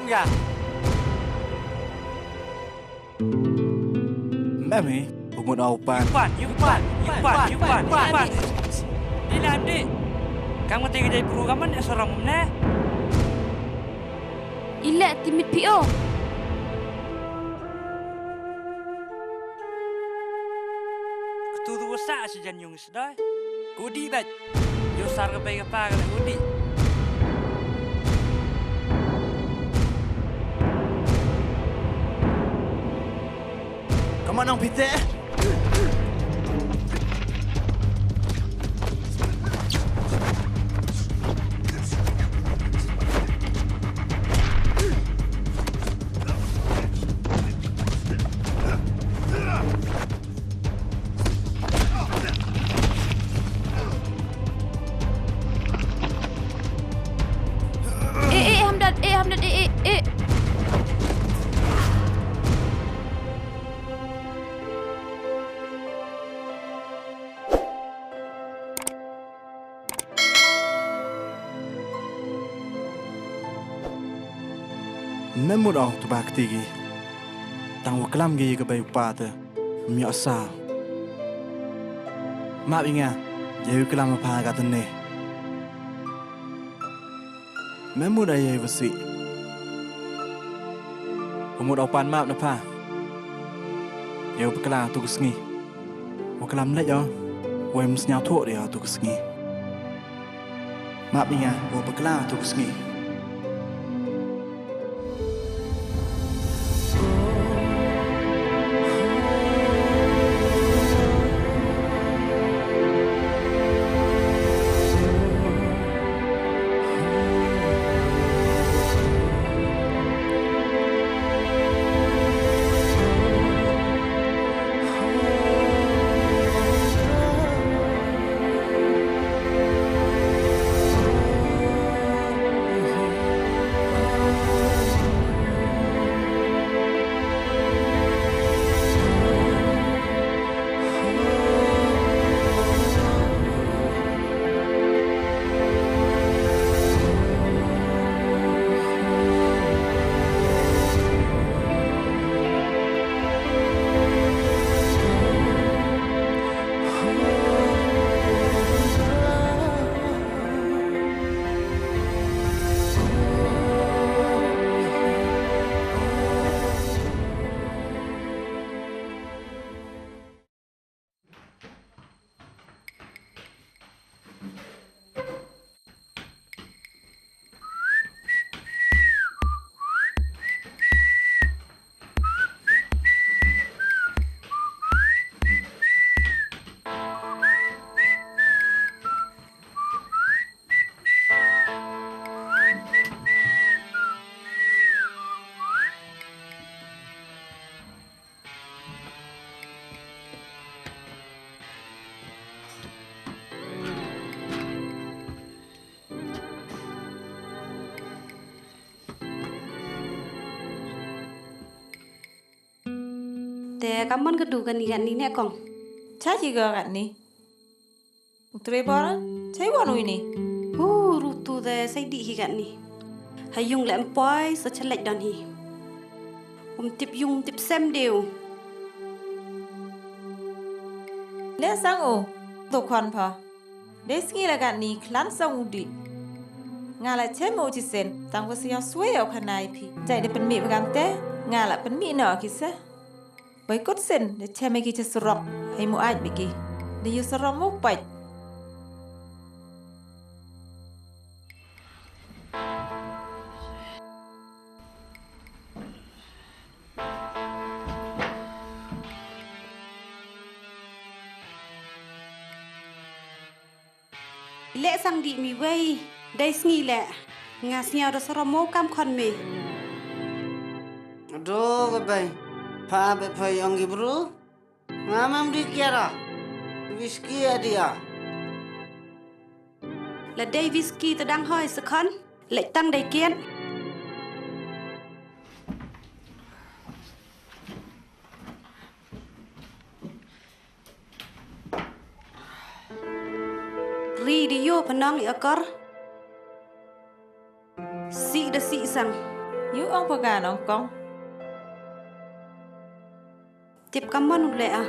enggak? Mami, umur aupan. Yupan. Ini adik. Kamu tinggal dari program mana seorang mana? Ila timit PO. Keturu wasak sejan yung sedai. Kudi bat. Yo sar ke bayi apa kalau kudi. Kamu nang pite? Hamdad, Memur au tu bak tigi. Tang waklam gi ke bayu pata. Mi asa. Ma binga. Yehu kelam apa kata ne. Memur ayah wasi. Umur au pan map napa. Yehu bekala tu kesengi. Waklam le yo. Wem senyau tu dia tu kesengi. Ma binga. Wo bekala tu kesengi. Te kaman kedugan ikan ini kong. Cha juga kan ni. Utre bara, cai wanu ini. Rutu te say di hikan ni. Hayung lem poi sa chalek dan hi. Tip yung tip sem deu. Le sang o, to kwan pa. Deski la kan ni klan sang udi. Ngala che mo chi sen, tang wasi ya suwe ya kanai pi. Cai de pen mi bagam te, ngala pen mi no kisa. Bai kot sen de che me ki che surok, hai mo aj biki. De yu surok mo pai. Lệ sang đi mi vây. Đây sngi lệ. Nga snyao da soromo kam kon me. Aduh, babai. Pa bepa yang gibru. Ngamam di kiara. Whisky ya dia. Là đây whisky ta đang hơi sa kon. Lệ tăng đầy kiên. Ri di yo panong i akor. Si da si sang. Yu ong pagan ong kong. Tip kaman ule ah.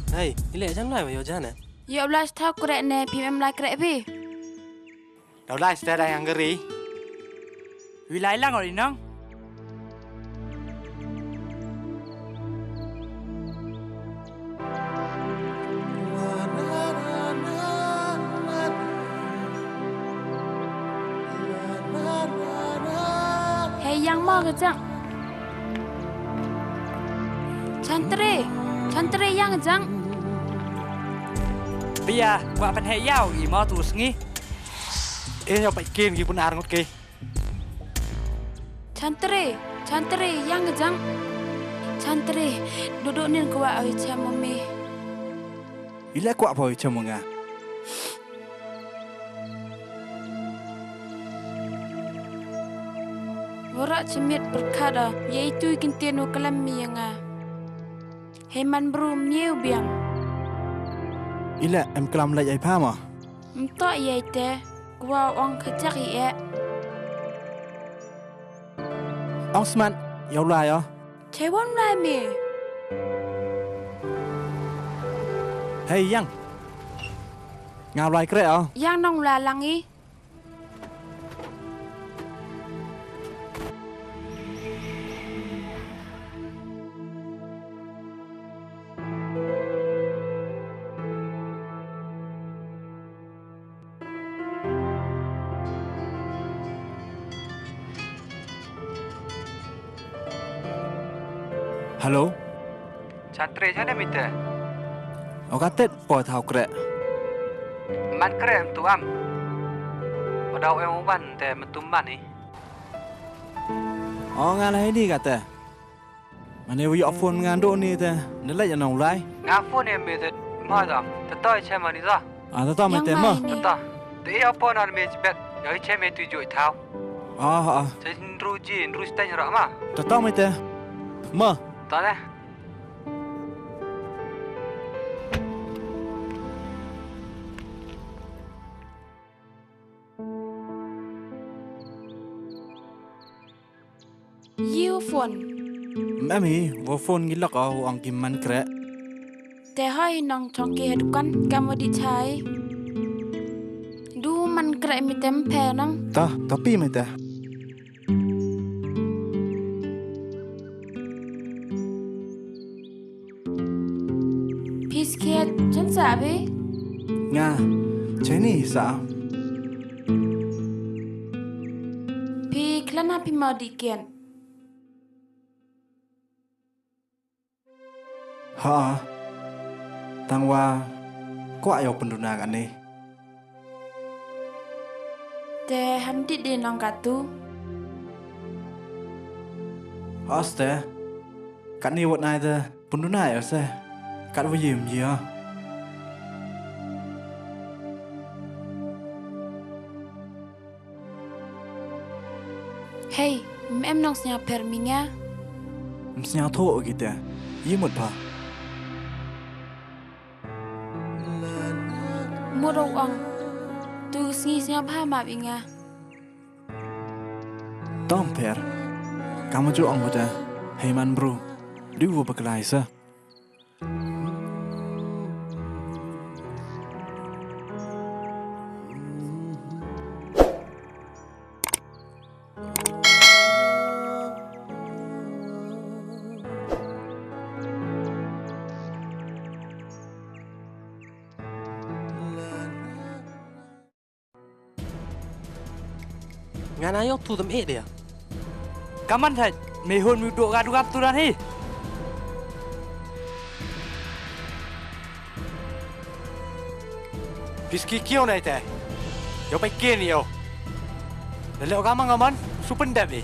Hey, ini macam mana yo jana? Ya Allah, tahu korek ne PM lai korek pi. Đâu lại sẽ đây hàng gari. Vì lại lang rồi nong. Hey yang mau ke jang? Chantri yang jang. Bây giờ qua phần hệ giao ý mò tù nghi. Ê nhau bạch kiên kì bún ár ngọt kì. Chantri yang ke jang. Chantri duduk nin kuat oi cam mami. Ý lẽ quạ vội cho mọi người. Warak cemit berkata, yaitu kintianu kelam mianga. Heman bru miu biang. Ý lẽ em kelam lại ai pha mà. Mtok yai te, gua ong kejak ie. Ông smart, yêu lại à? Cewon lai mi. Hey yang. Ngào lại kere à? Yang nong la langi. Hello. Chantri chane mite. Ông gắt tết bỏ thảo kere. Man krem tu am. Padau em uban te mentumban ni. Ông ngàn hay đi gắt tê. Mà nếu dọ phone ngàn độ ni tê, nếu lại nòng lại. Nga phone em mete ma da. Tatoi che mani da. À tao mày Yang tê mà. mai ni. Ta. Te ya phone al me bet. Yoi che me tu joi thao. À. Che ru ji ru stain ra ma. Tao mày tê. Mơ. Ta ne. Yiu phone. Mẹ mi, vô phone nghĩ lọc ở ông kim man kere. Te hai nong chongki hedukan kamu di chai. Du man krek mi tempe nang. Tao pi mày tê. Pisket chan sabi. Nga, chế ni sao? Pi klana pi mau dikian. Ha, tang wa, kok ayo penduna kan ni? Te handit di nong katu. Hoste, kan ni wat nai tê, penduna ayo se, kan wa yim gì à? Hey, em nong snya perminga. Msnya thô gitu ya, yim một pa. Murau ong. Tu sngi snya pa ma binga. Tom per, kamu jo ong pada, hey man bro, dia wo bekelai se. Ngana yo tu dem dia. Kaman thaj. Me hôn mi độ gadu gap tu dan hi. Piski kio nai teh, yo bạch kiên nhiều. Để liệu kamu ngaman, super đẹp đi.